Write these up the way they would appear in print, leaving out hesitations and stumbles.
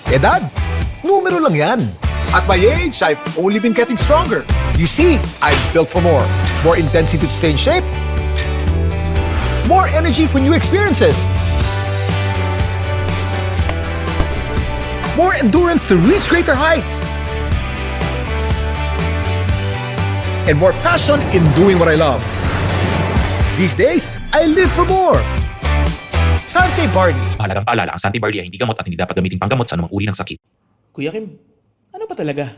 Edad, numero lang yan. At my age, I've only been getting stronger. You see, I'm built for more. More intensity to stay in shape. More energy for new experiences. More endurance to reach greater heights. And more passion in doing what I love. These days, I live for more. Sante Barley. Mahalagang paalala, ang Santi Barley ay hindi gamot at hindi dapat gamitin panggamot sa anumang uri ng sakit. Kuya Kim, ano ba talaga?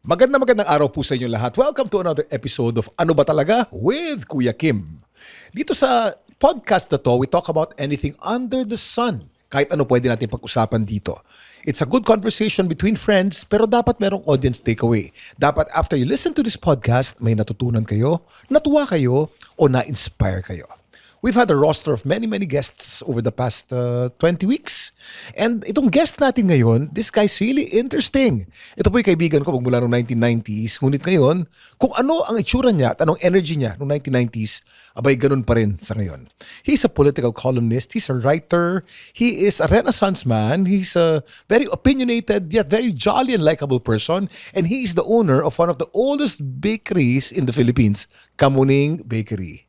Magandang araw po sa inyo lahat. Welcome to another episode of Ano Ba Talaga with Kuya Kim. Dito sa podcast na to, we talk about anything under the sun. Kahit ano pwede natin pag-usapan dito. It's a good conversation between friends, pero dapat merong audience takeaway. Dapat after you listen to this podcast, may natutunan kayo, natuwa kayo, o na-inspire kayo. We've had a roster of many guests over the past 20 weeks. And itong guest natin ngayon, this guy's really interesting. Ito po yung kaibigan ko magmula noong 1990s. Ngunit ngayon, kung ano ang itsura niya at anong energy niya noong 1990s, abay ganun pa rin sa ngayon. He's a political columnist. He's a writer. He is a renaissance man. He's a very opinionated yet very jolly and likable person. And he is the owner of one of the oldest bakeries in the Philippines, Kamuning Bakery.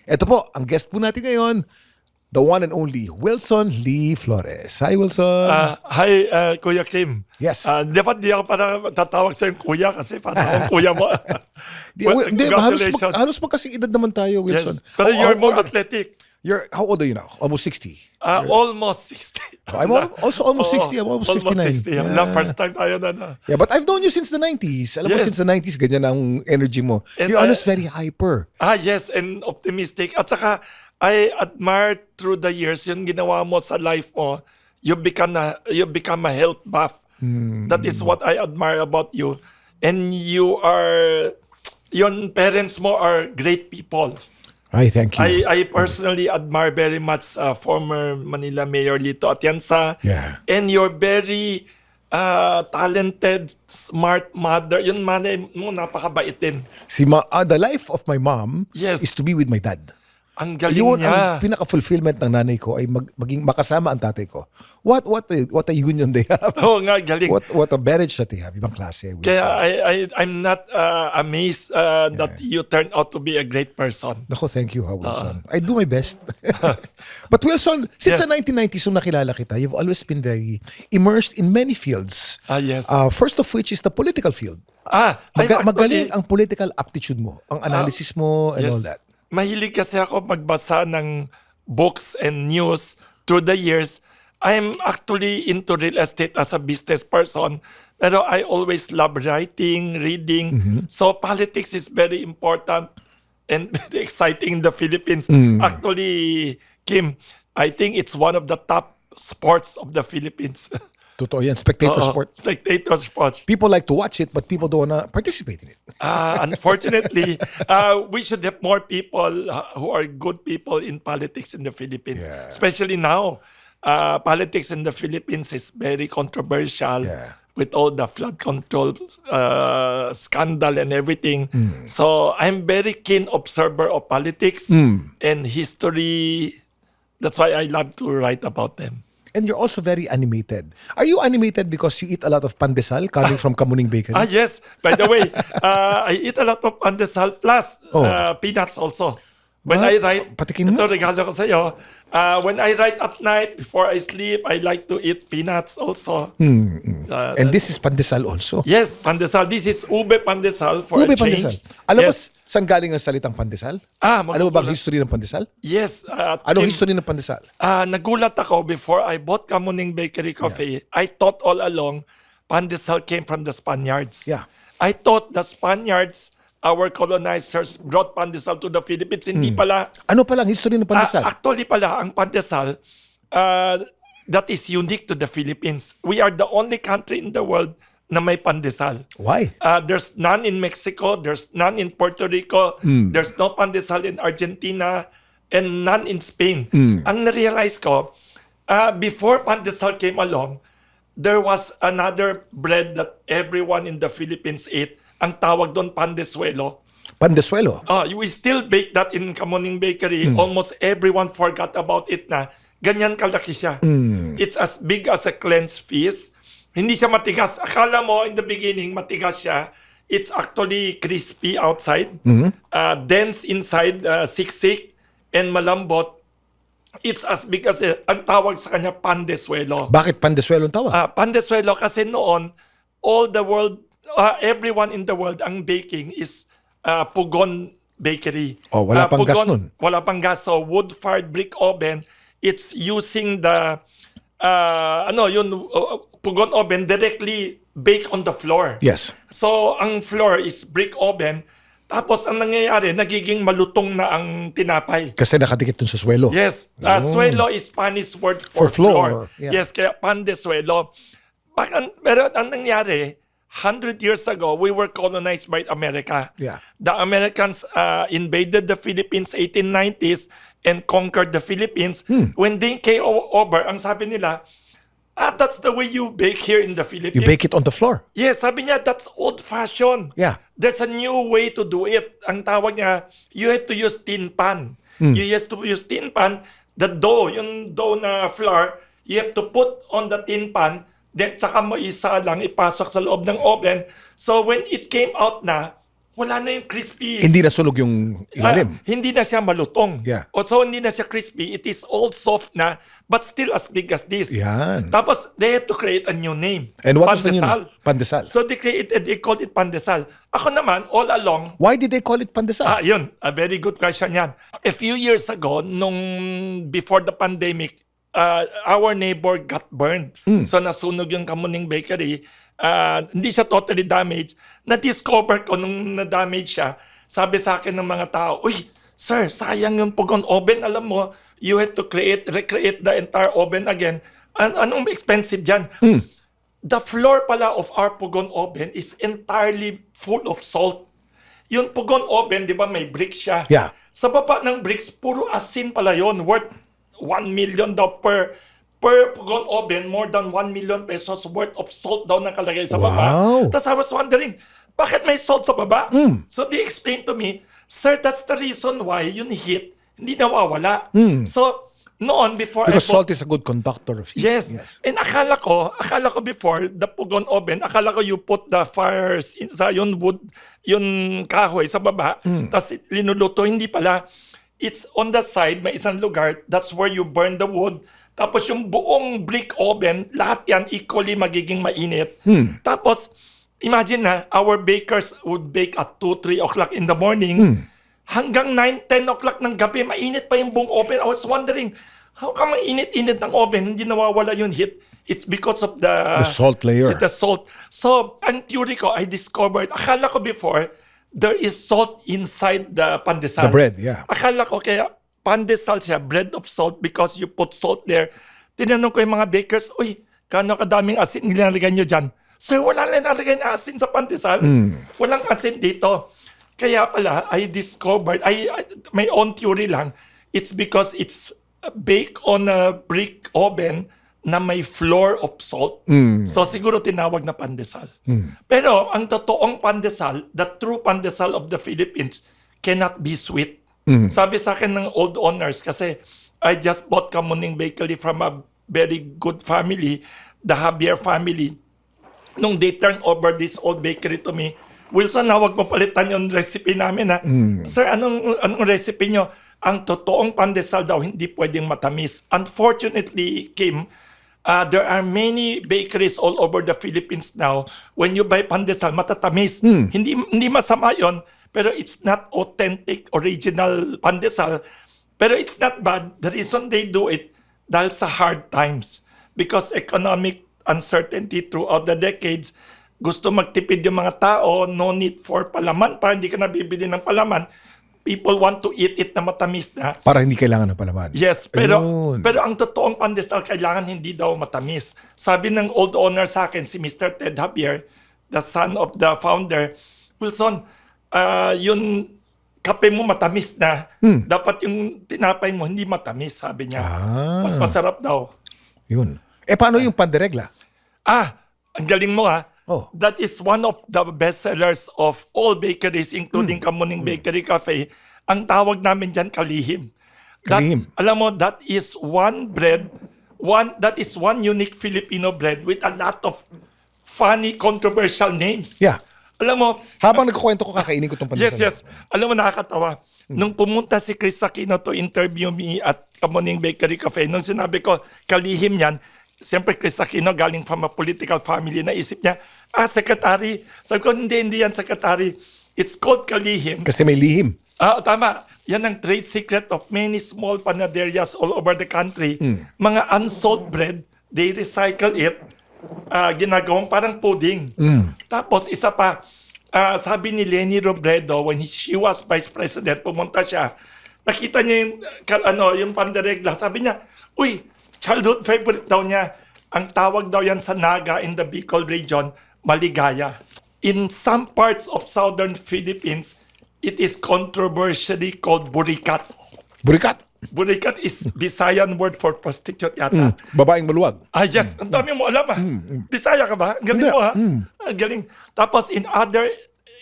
Ito po, ang guest po natin ngayon, the one and only Wilson Lee Flores. Hi, Wilson. Hi, Kuya Kim. Yes. Dapat di ako parang tatawag sa kuya kasi parang akong kuya mo. Congratulations. Halos magkasing edad naman tayo, Wilson. Yes. Pero you're more athletic. How old are you now? Almost 60. Almost 60. I'm also almost 60. I'm almost 59. Almost 60. Yeah. First time tayo na. Yeah, but I've known you since the 90s. Alam mo, Yes. since the 90s, ganyan ang energy mo. And You're always very hyper. Yes, and optimistic. At saka, I admire through the years, yung ginawa mo sa life mo, you become a health buff. That is what I admire about you. And your parents mo are great people. Ay, thank you. I personally admire very much former Manila Mayor Lito Atienza. Yeah. And you're very talented, smart mother. Yun manay mo, napakabait din. The life of my mom Yes. is to be with my dad. Ang galing Yun ang niya. pinaka-fulfillment ng nanay ko ay maging makasama ang tatay ko. What a union they have. Oo nga, galing. What a marriage that they have. Ibang klase. Wilson. Kaya I'm not amazed that you turned out to be a great person. Nako, thank you, Wilson. I do my best. But Wilson, since Yes. the 1990s nung nakilala kita, you've always been very immersed in many fields. Yes. First of which is the political field. Magaling ang political aptitude mo, ang analysis mo and all that. Mahilig kasi ako magbasa ng books and news through the years. I'm actually into real estate as a business person. Pero I always love writing, reading. So politics is very important and very exciting in the Philippines. Actually, Kim, I think it's one of the top sports of the Philippines. Totoo yan, spectator sport. Spectator sports. People like to watch it, but people don't wanna participate in it. Unfortunately, we should have more people who are good people in politics in the Philippines. Yeah. Especially now, politics in the Philippines is very controversial with all the flood control scandal and everything. So I'm very keen observer of politics and history. That's why I love to write about them. And you're also very animated. Are you animated because you eat a lot of pandesal coming from Kamuning Bakery? Yes. By the way, I eat a lot of pandesal plus peanuts also. When What? I write, Patikin mo? ito regalo ko sa'yo. When I write at night, before I sleep, I like to eat peanuts also. And this is pandesal also. Yes, pandesal. This is ube pandesal for Ube a change. pandesal. Alam mo, Yes. saan galing ang salitang pandesal? Alam mo ba ang history ng pandesal? Yes. Anong Kim, history ng pandesal? nagulat ako before I bought Kamuning Bakery Café. I thought all along, pandesal came from the Spaniards. Yeah. I thought the Spaniards, our colonizers, brought pandesal to the Philippines. Hindi pala. Ano pala ang history ng pandesal? Actually pala, ang pandesal, that is unique to the Philippines. We are the only country in the world na may pandesal. Why? There's none in Mexico, there's none in Puerto Rico, there's no pandesal in Argentina, and none in Spain. Ang na-realize ko, before pandesal came along, there was another bread that everyone in the Philippines ate. Ang tawag doon, pandesuelo. Pandesuelo. We still bake that in Kamuning Bakery. Almost everyone forgot about it na. Ganyan kalaki siya. It's as big as a clenched fist. Hindi siya matigas. Akala mo in the beginning, matigas siya. It's actually crispy outside, dense inside, siksik, and malambot. It's as big as ang tawag sa kanya, pandesuelo. Bakit pandesuelo ang tawag? Pandesuelo kasi noon, all the world, everyone in the world, ang baking is Pugon Bakery. Wala pang gas nun. Wala pang gas. So, wood-fired brick oven, it's using the, Pugon oven directly bake on the floor. Yes. So, ang floor is brick oven. Tapos, ang nangyayari, nagiging malutong na ang tinapay. Kasi nakadikit dun sa suelo. Yes. Suelo is Spanish word For for floor. floor. Yeah. Yes, kaya pandesuelo. Pero ang nangyari, 100 years ago, we were colonized by America. Yeah. The Americans invaded the Philippines 1890s and conquered the Philippines. When they came over, ang sabi nila, that's the way you bake here in the Philippines. You bake it on the floor. Yes, sabi niya, that's old-fashioned. Yeah. There's a new way to do it. Ang tawag niya, you have to use tin pan. You have to use tin pan. The dough, yung dough na flour, you have to put on the tin pan, then saka mo isa lang ipasok sa loob ng oven. So when it came out na, wala na yung crispy. Hindi nasunog yung ilalim. Hindi na siya malutong. Yeah. So hindi na siya crispy. It is all soft na, but still as big as this. Yan. Tapos they had to create a new name. And what was the new Pandesal. name? Pandesal. So they called it pandesal. Ako naman, all along, Why did they call it pandesal? yun, a very good question yan. A few years ago, before the pandemic, our neighbor got burned. So nasunog yung Kamuning Bakery. Hindi siya totally damaged. Na-discover ko nung na-damage siya, sabi sa akin ng mga tao, uy, sir, sayang yung Pugon oven. Alam mo, you have to recreate the entire oven again. Anong expensive dyan? The floor pala of our Pugon oven is entirely full of salt. Yung Pugon oven, di ba, may bricks siya. Yeah. Sa baba ng bricks, puro asin pala yon, worth 1 million daw per Pugon oven, more than 1 million pesos worth of salt daw nakalagay sa baba. Wow. Tapos I was wondering, bakit may salt sa baba? So they explained to me, sir, that's the reason why yung heat hindi nawawala. So noon, before Because I bought, salt is a good conductor of heat. yes. And akala ko before, the Pugon oven, akala ko you put the fires sa yung wood, yung kahoy sa baba, tapos linuluto, hindi pala. It's on the side, may isang lugar, that's where you burn the wood. Tapos yung buong brick oven, lahat yan equally magiging mainit. Tapos, imagine na, our bakers would bake at 2, 3 o'clock in the morning. Hanggang 9, 10 o'clock ng gabi, mainit pa yung buong oven. I was wondering, how come mainit-init ng oven, hindi nawawala yung heat? It's because of the salt layer. It's the salt. So, ang theory ko, I discovered, akala ko before, there is salt inside the pandesal. The bread, yeah. Akala ko kaya pandesal siya, bread of salt, because you put salt there. Tinanong ko yung mga bakers, uy, gaano kadaming asin nilalagay nyo dyan? So, wala lang nalagay na asin sa pandesal. Walang asin dito. Kaya pala, I discovered, my own theory lang, it's because it's baked on a brick oven na may floor of salt. So siguro tinawag na pandesal. Pero ang totoong pandesal, the true pandesal of the Philippines, cannot be sweet. Sabi sa akin ng old owners, kasi I just bought Kamuning Bakery from a very good family, the Javier family. Nung they turned over this old bakery to me, Wilson, wag mo palitan yung recipe namin ha. Sir, anong recipe nyo? Ang totoong pandesal daw hindi pwedeng matamis. Unfortunately, Kim, there are many bakeries all over the Philippines now. When you buy pandesal, matatamis. Hindi masama yon, pero it's not authentic, original pandesal. Pero it's not bad. The reason they do it, dahil sa hard times. Because economic uncertainty throughout the decades, gusto magtipid yung mga tao, no need for palaman pa, hindi ka nabibili ng palaman. people want to eat it na matamis na. Para hindi kailangan ng palaman. Yes, pero Ayun. pero ang totoong pandesal kailangan hindi daw matamis. Sabi ng old owner sa akin, si Mr. Ted Javier, the son of the founder, Wilson, yung kape mo matamis na. Dapat yung tinapay mo hindi matamis, sabi niya. Mas masarap daw. Yun. Paano yung panderegla? Ang galing mo Oh. That is one of the best sellers of all bakeries, including Kamuning Bakery Café. Ang tawag namin dyan, kalihim. Kalihim. Alam mo, that is one unique Filipino bread with a lot of funny, controversial names. Yeah. Alam mo, Habang nagkukwento ko, kakainin ko itong pandesal. yes. Alam mo, nakakatawa. Nung pumunta si Chris Aquino to interview me at Kamuning Bakery Cafe, nung sinabi ko, kalihim yan, siyempre Chris Aquino galing from a political family, naisip niya, secretary. Sabi ko, hindi yan secretary. It's called kalihim. Kasi may lihim. Tama. Yan ang trade secret of many small panaderias all over the country. Mga unsold bread, they recycle it, ginagawang parang pudding. Tapos isa pa, sabi ni Leni Robredo, when she was vice president, pumunta siya, nakita niya yung panderegla. Sabi niya, uy, childhood favorite daw niya. Ang tawag daw yan sa Naga in the Bicol region, maligaya. In some parts of southern Philippines, it is controversially called burikat. Burikat. Burikat is Visayan word for prostitute yata. Babaeng maluwag. Yes. Ang dami mo alam Bisaya ka ba? Ang galing mo Ang galing. Tapos in other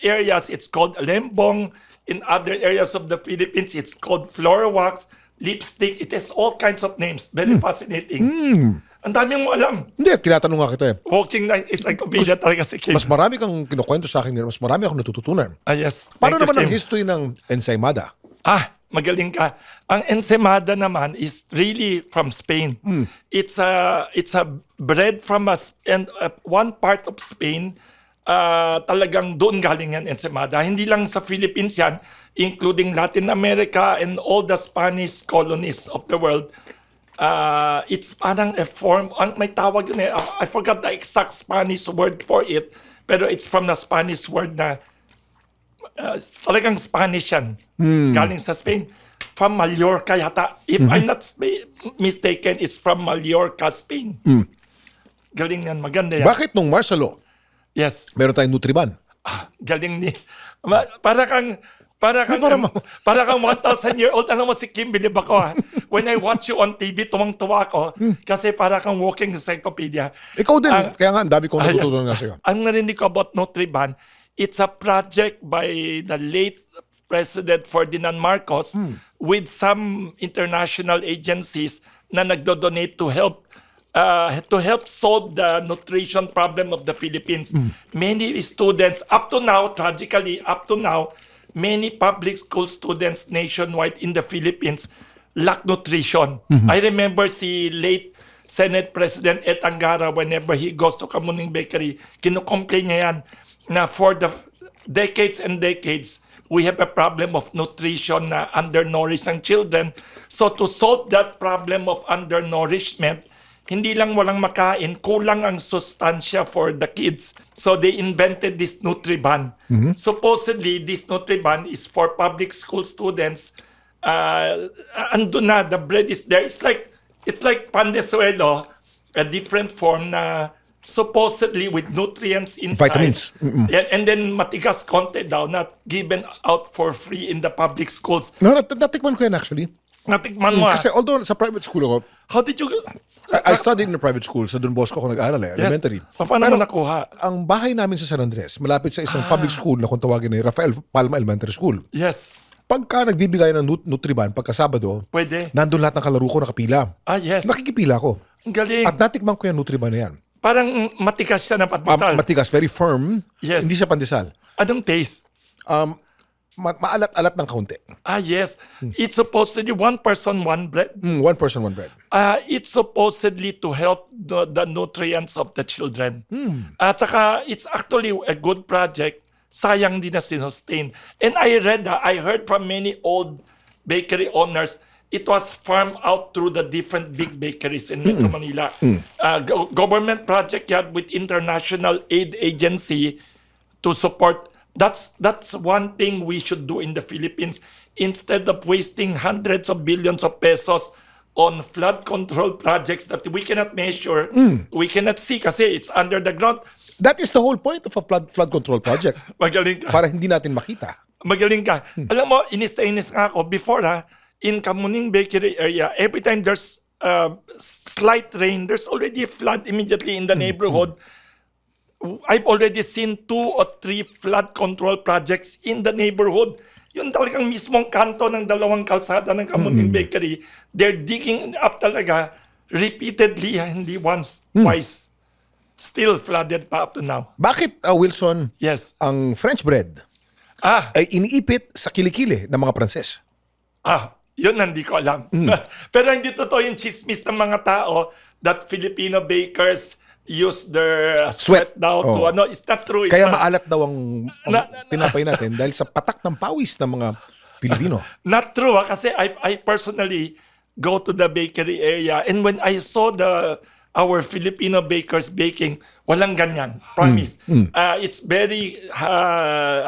areas, it's called lembong. In other areas of the Philippines, it's called floor wax, lipstick. It has all kinds of names. Very fascinating. Ang dami mo alam. Hindi, tinatanong nga kita Walking like encyclopedia talaga si Kim. Mas marami kang kinukwento sa akin, mas marami akong natututunan. Yes. Paano Thank you, naman ang Kim. history ng ensaymada? Magaling ka. Ang ensaymada naman is really from Spain. It's a bread from one part of Spain. Talagang doon galing yan ensaymada. Hindi lang sa Philippines yan, including Latin America and all the Spanish colonies of the world. It's parang a form, may tawag yun I forgot the exact Spanish word for it, pero it's from the Spanish word na talagang Spanish yan. Galing sa Spain. From Mallorca yata. If I'm not mistaken, it's from Mallorca, Spain. Galing yan. Maganda yan. Bakit nung martial law, Yes. meron tayong Nutriban? Galing ni... Para kang 1,000-year-old. Alam mo si Kim, bilib ako When I watch you on TV, tuwang-tuwa ako. Kasi para kang walking encyclopedia. Ikaw din. Kaya nga, ang dami kong natutunan nga sa'yo. Ang narinig ko about Nutriban, it's a project by the late President Ferdinand Marcos with some international agencies na nagdo-donate to help solve the nutrition problem of the Philippines. Many students, tragically, many public school students nationwide in the Philippines lack nutrition. I remember si late Senate President Ed Angara, whenever he goes to Kamuning Bakery, kinukomplain niya yan na for the decades and decades, we have a problem of nutrition na undernourished ang children. So to solve that problem of undernourishment, hindi lang walang makain, kulang ang sustansya for the kids. So they invented this Nutriban. Supposedly, this Nutriban is for public school students. Andun na, the bread is there. It's like pandesuelo, a different form na supposedly with nutrients inside. Vitamins. And then matigas konti daw, not given out for free in the public schools. No, natikman ko yan actually. Natikman mo Kasi although sa private school ako, How did you... I studied in a private school. Sa Don Bosco ako nag-aaral elementary. Paano mo nakuha? Ang bahay namin sa San Andres, malapit sa isang public school na kung tawagin ay Rafael Palma Elementary School. Yes. Pagka nagbibigay ng Nutriban, pagka Sabado, Pwede. nandun lahat ng kalaro ko nakapila. Yes. Nakikipila ko. Ang galing. At natikman ko yung Nutriban na yan. Parang matigas siya na pandesal. Matigas, very firm. Yes. Hindi siya pandesal. Anong taste? Maalat-alat ng kaunti. Yes. It's supposedly one person, one bread. One person, one bread. It's supposedly to help the nutrients of the children. At saka, it's actually a good project. Sayang din na sinostain. And I heard from many old bakery owners, it was farmed out through the different big bakeries in Metro Manila. Government project yan with international aid agency to support That's one thing we should do in the Philippines. Instead of wasting hundreds of billions of pesos on flood control projects that we cannot measure, we cannot see kasi it's under the ground. That is the whole point of a flood control project. Magaling ka. Para hindi natin makita. Magaling ka. Alam mo, inis nga ako before in Kamuning Bakery area, every time there's slight rain, there's already a flood immediately in the neighborhood. I've already seen 2 or 3 flood control projects in the neighborhood. Yung talagang mismong kanto ng dalawang kalsada ng Kamuning Bakery, they're digging up talaga repeatedly, hindi once, twice. Still flooded pa up to now. Bakit, Wilson, Yes. ang French bread ay iniipit sa kilikili ng mga Pranses? Yun hindi ko alam. Pero hindi totoo yung chismis ng mga tao that Filipino bakers use their sweat daw to it's not true. Kaya maalat daw ang tinapay natin dahil sa patak ng pawis ng mga Pilipino. Not true kasi I personally go to the bakery area and when I saw our Filipino bakers baking, walang ganyan. Promise. It's very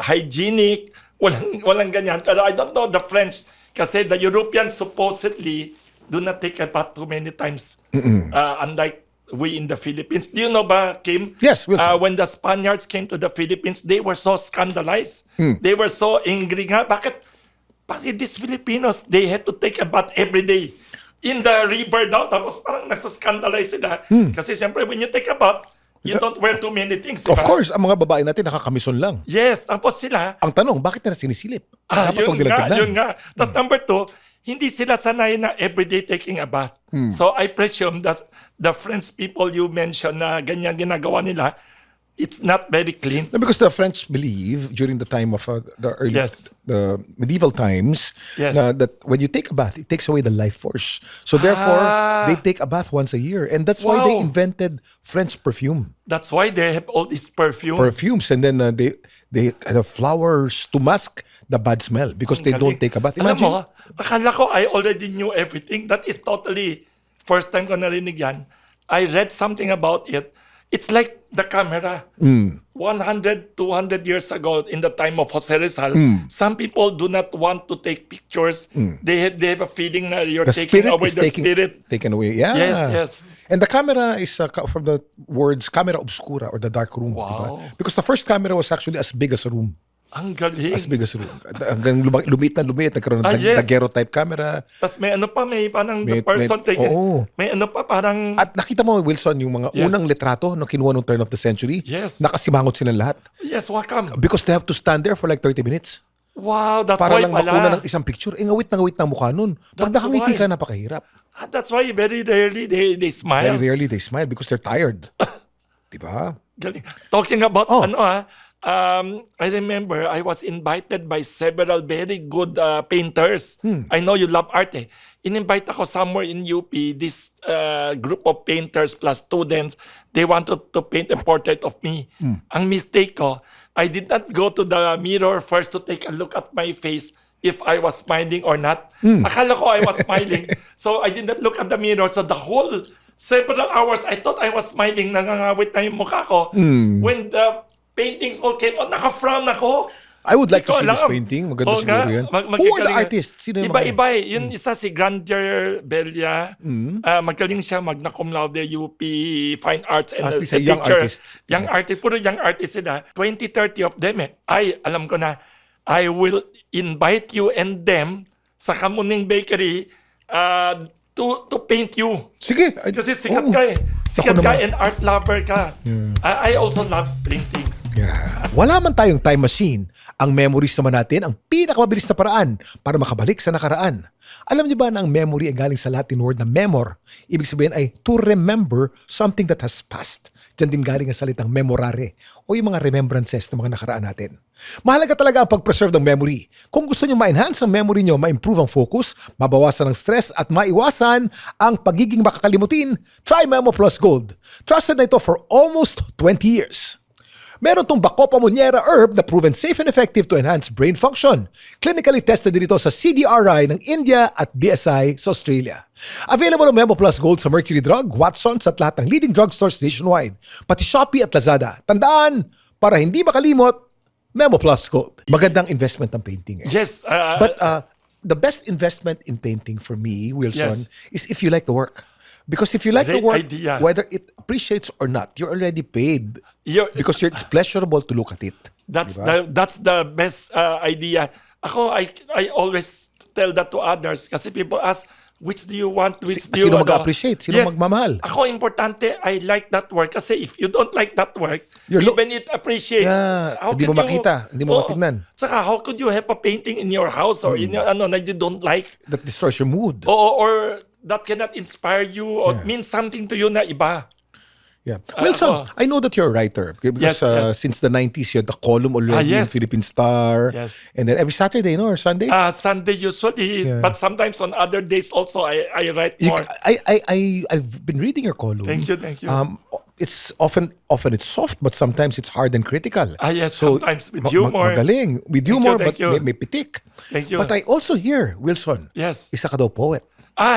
hygienic. Walang ganyan. Pero I don't know the French kasi the Europeans supposedly do not take a bath too many times. Unlike we in the Philippines. Do you know ba, Kim? Yes, Wilson. When the Spaniards came to the Philippines, they were so scandalized. They were so angry nga. Bakit these Filipinos, they had to take a bath every day in the river daw. Tapos parang nagsascandalize sila. Kasi syempre, when you take a bath, you don't wear too many things. Of course, ang mga babae natin nakakamisyon lang. Yes, tapos sila. Ang tanong, bakit nila sinisilip? Dapat itong dilag-tignan. Yun nga. Tapos number 2, hindi sila sanay na everyday taking a bath. So I presume that the French people you mentioned na ganyan ginagawa nila, it's not very clean. Because the French believe during the time of the early, the medieval times, that when you take a bath, it takes away the life force. So therefore, they take a bath once a year. And that's why they invented French perfume. That's why they have all these perfumes. And then they have flowers to mask the bad smell because they don't take a bath. Imagine. Alam mo, akala ko I already knew everything. That is totally first time ko narinig yan. I read something about it. It's like the camera. 100, 200 years ago in the time of Jose Rizal, some people do not want to take pictures. They have a feeling that you're taking away their spirit. Taken away, yeah. Yes. And the camera is from the words camera obscura or the dark room. Wow. Diba? Because the first camera was actually as big as a room. Ang galing. As big as a room. Hanggang lumiit, nagkaroon ng daguerreotype camera. Tapos may parang the person taking. May parang. At nakita mo, Wilson, yung mga unang litrato na kinuha nung turn of the century. Yes. Nakasimangot sila lahat. Yes, welcome. Because they have to stand there for like 30 minutes. Wow, that's para why lang makuna ng isang picture. Ngawit na ngawit ng mukha nun. Pag nakangiti ka, napakahirap. That's why very rarely they smile. Very rarely they smile because they're tired. Diba? Galing. Talking about I remember I was invited by several very good painters. I know you love art eh. In-invite ako somewhere in UP, this group of painters plus students, they wanted to paint a portrait of me. Ang mistake ko, I did not go to the mirror first to take a look at my face if I was smiling or not. Akala ko I was smiling. So I did not look at the mirror. So the whole several hours, I thought I was smiling. Nangangawit na yung mukha ko. When the paintings all came on, naka-frown ako. I would like to see this painting. Maganda siguro yan. Who are the artists? Sino yung iba-iba eh. Yun isa si Grandier Belia. Magaling siya, magna cum laude UP, Fine Arts and a young teacher. artists. Young artists. Puro young artists sila. 20, 30 of them eh. Ay, alam ko na. I will invite you and them sa Kamuning Bakery to paint you. Sige. Kasi sikat ka eh. Sikat ka and art lover ka. I also love paintings. Yeah. Wala man tayong time machine, ang memories naman natin ang pinakamabilis na paraan para makabalik sa nakaraan. Alam niyo ba na ang memory ay galing sa Latin word na memor? Ibig sabihin ay to remember something that has passed. Diyan din galing ang salitang memorare o yung mga remembrances ng mga nakaraan natin. Mahalaga talaga ang pag-preserve ng memory. Kung gusto nyo ma-enhance ang memory nyo, ma-improve ang focus, mabawasan ang stress at maiwasan ang pagiging makakalimutin, try Memo Plus Gold. Trusted na ito for almost 20 years. Meron itong Bacopa Monnieri herb na proven safe and effective to enhance brain function. Clinically tested din ito sa CDRI ng India at BSI sa Australia. Available ang Memo Plus Gold sa Mercury Drug, Watsons at lahat ng leading drugstores nationwide, pati Shopee at Lazada. Tandaan, para hindi makalimot, Memo Plus Gold. Magandang investment ng painting. Yes. But the best investment in painting for me, Wilson, is if you like the work. Because if you like the Great work, idea. whether it appreciates or not, you're already paid. Because it's pleasurable to look at it. That's Diba? that's the best idea. Ako, I always tell that to others kasi people ask, which do you want? Which do you Sino mag-appreciate? Sino magmamahal? Ako, importante, I like that work kasi if you don't like that work, You're even it appreciates. hindi mo makita, hindi mo matignan. Saka, how could you have a painting in your house or in your, that you don't like? That destroys your mood. Or that cannot inspire you or mean something to you na iba. Yeah. Wilson, I know that you're a writer because Yes. since the 90s you had the column already in Yes. Philippine Star. Yes. And then every Saturday, or Sunday? Sunday usually, but sometimes on other days also I write You- more. I've been reading your column. Thank you, thank you. It's often it's soft, but sometimes it's hard and critical. Yes, sometimes with humor. Magaling. With Thank humor, you, but thank you. may pitik. Thank you. But I also hear, Wilson, Yes. isa ka daw poet.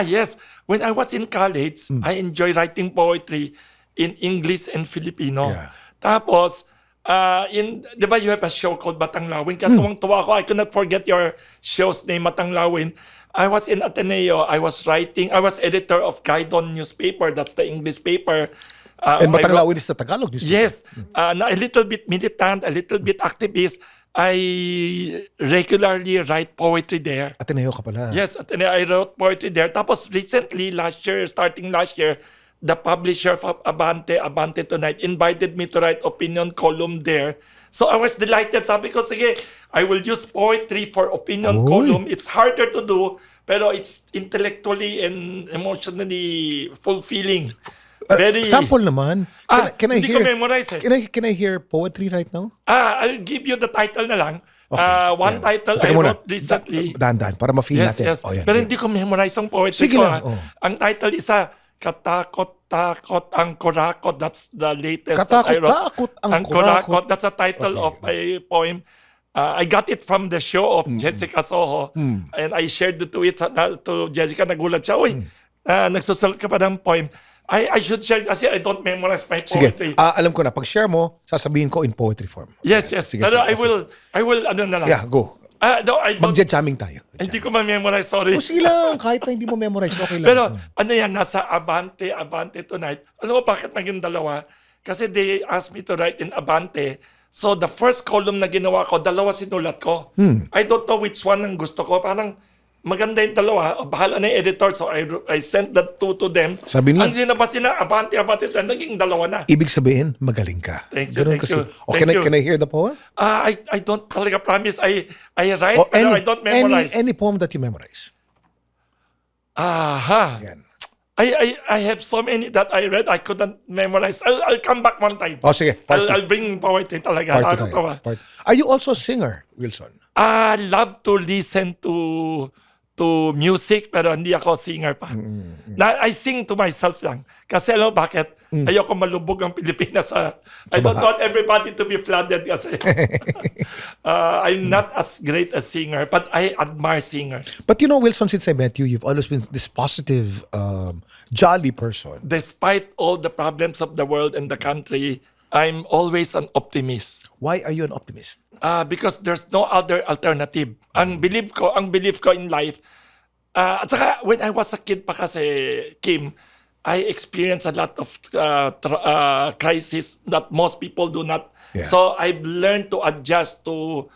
Yes. When I was in college, I enjoy writing poetry in English and Filipino. Yeah. Tapos, di ba you have a show called Batanglawin? Kaya tuwang-tuwa ako. I could not forget your show's name, Batanglawin. I was in Ateneo. I was editor of Gaidon newspaper. That's the English paper. And Batanglawin is the Tagalog newspaper. Yes. Na a little bit militant, a little bit activist. I regularly write poetry there. Ateneo ka pala. Yes, I wrote poetry there. Tapos recently, starting last year, the publisher of Abante Tonight, invited me to write opinion column there. So I was delighted. Sabi ko, sige, I will use poetry for opinion column. It's harder to do, pero it's intellectually and emotionally fulfilling. Very. Sample naman. Can I hindi hear? ko memorize eh. Can I hear poetry right now? I'll give you the title na lang. One title Teka I muna. wrote recently. Dahan-dahan, para ma-feel Yes, natin. yes. Oh, yan, Pero yan. hindi ko memorize ang poetry Sige ko. lang, Ang title isa, Katakot-takot ang kurakot. That's the latest that I wrote. Katakot-takot ang kurakot. That's the title of a poem. I got it from the show of Jessica Soho. And I shared it to Jessica. Nagulat siya, uy, nagsusulat ka pa ng poem. I should share kasi I don't memorize my Sige, poetry. alam ko na. Pag share mo, sasabihin ko in poetry form. Yes. Sige, Pero sige. I will, ano na lang. Yeah, go. No, I don't, Magja-jamming tayo. hindi ko ma-memorize, sorry. O sige lang, kahit na hindi mo memorize, okay lang. Pero ano yan, nasa Abante Tonight. Alam mo bakit naging dalawa? Kasi they asked me to write in Abante. So the first column na ginawa ko, dalawa sinulat ko. I don't know which one ang gusto ko. Parang maganda yung dalawa. Bahala na yung editor. So I sent that two to them. Sabi nila, ang linabas nila, Abante, naging dalawa na. ibig sabihin, magaling ka. Thank you, Ganun thank kasi. you. O, Thank you. can I hear the poem? I don't talaga promise. I write, O, pero I don't memorize. any poem that you memorize. Aha. Yan. I have so many that I read, I couldn't memorize. I'll come back one time. O sige, part I'll bring poetry talaga. Part two tayo. Are you also a singer, Wilson? I love to listen to music pero hindi ako singer pa. I sing to myself lang. Kasi alam mo bakit? Ayoko malubog ang Pilipinas. I don't want everybody to be flooded kasi. I'm not as great a singer but I admire singers. But you know, Wilson, since I met you, you've always been this positive, jolly person. Despite all the problems of the world and the country, I'm always an optimist. Why are you an optimist? Because there's no other alternative. Ang belief ko in life, at saka when I was a kid pa kasi, Kim, I experienced a lot of crisis that most people do not. Yeah. So I've learned to adjust to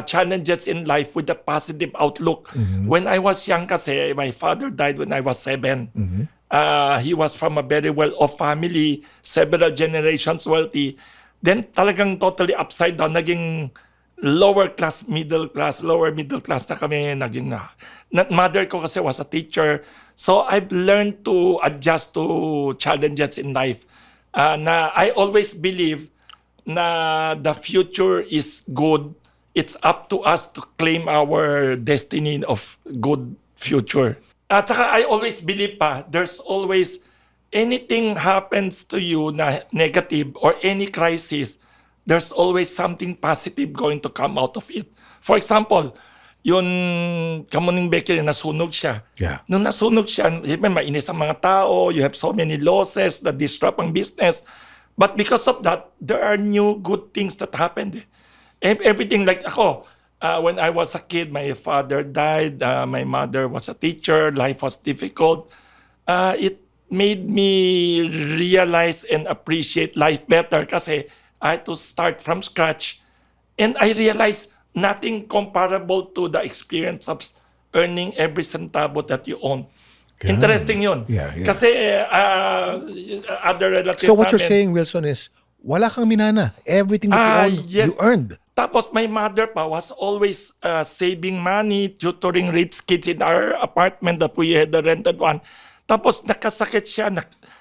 challenges in life with a positive outlook. When I was young kasi, my father died when I was 7. He was from a very well-off family, several generations wealthy. Then talagang totally upside down, naging lower middle class na kami. Naging, mother ko kasi was a teacher. So I've learned to adjust to challenges in life. Na I always believe na the future is good. It's up to us to claim our destiny of good future. At saka I always believe pa, there's always anything happens to you na negative or any crisis, there's always something positive going to come out of it. For example, yung Kamuning Bakery, nasunog siya. Yeah. Nung nasunog siya, mainis ang mga tao, you have so many losses that disrupt ang business. But because of that, there are new good things that happened. Everything like ako. When I was a kid, my father died. My mother was a teacher. Life was difficult. It made me realize and appreciate life better kasi I had to start from scratch. And I realized nothing comparable to the experience of earning every centavo that you own. Interesting yun. Yeah, yeah. Kasi other relatives So what you're namin- saying, Wilson, is wala kang minana. Everything that you own, you earned. Tapos my mother pa was always saving money, tutoring rich kids in our apartment that we had the rented one. Tapos nakasakit siya,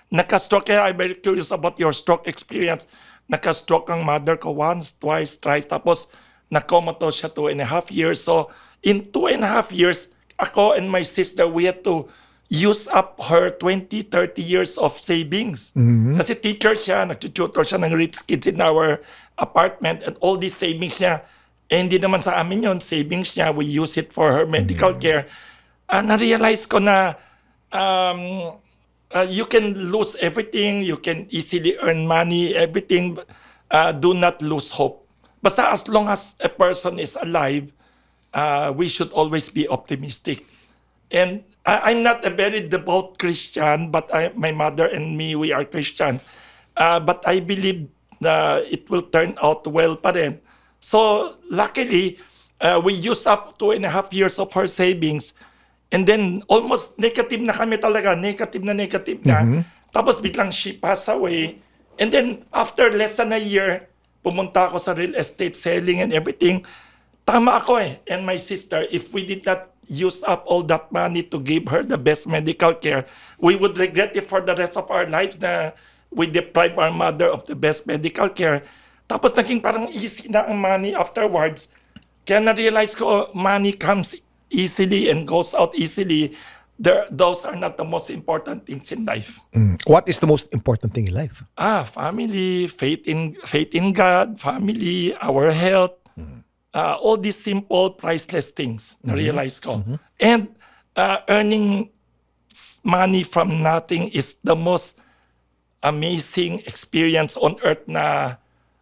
nakastroke. Kaya I'm very curious about your stroke experience. Nakastroke ang mother ko once, twice, thrice. Tapos nakomatose siya 2.5 years. So in 2.5 years, ako and my sister, we had to use up her 20, 30 years of savings. Kasi teacher siya, nagtututor siya ng rich kids in our apartment and all these savings niya. Eh, hindi naman sa amin yun, savings niya, we use it for her medical care. Na-realize ko na you can lose everything, you can easily earn money, everything, do not lose hope. Basta as long as a person is alive, we should always be optimistic. And I'm not a very devout Christian, but my mother and me, we are Christians. But I believe it will turn out well pa rin. So luckily, we used up 2.5 years of her savings. And then almost negative na kami talaga, negative na. Tapos biglang she passed away. And then after less than a year, pumunta ako sa real estate selling and everything. Tama ako and my sister, if we did not use up all that money to give her the best medical care, we would regret it for the rest of our lives na we deprive our mother of the best medical care. Tapos naging parang easy na ang money afterwards. Kaya na-realize ko, money comes easily and goes out easily. Those are not the most important things in life. What is the most important thing in life? Family, faith in God, family, our health. All these simple, priceless things, na-realize ko. And earning money from nothing is the most amazing experience on earth na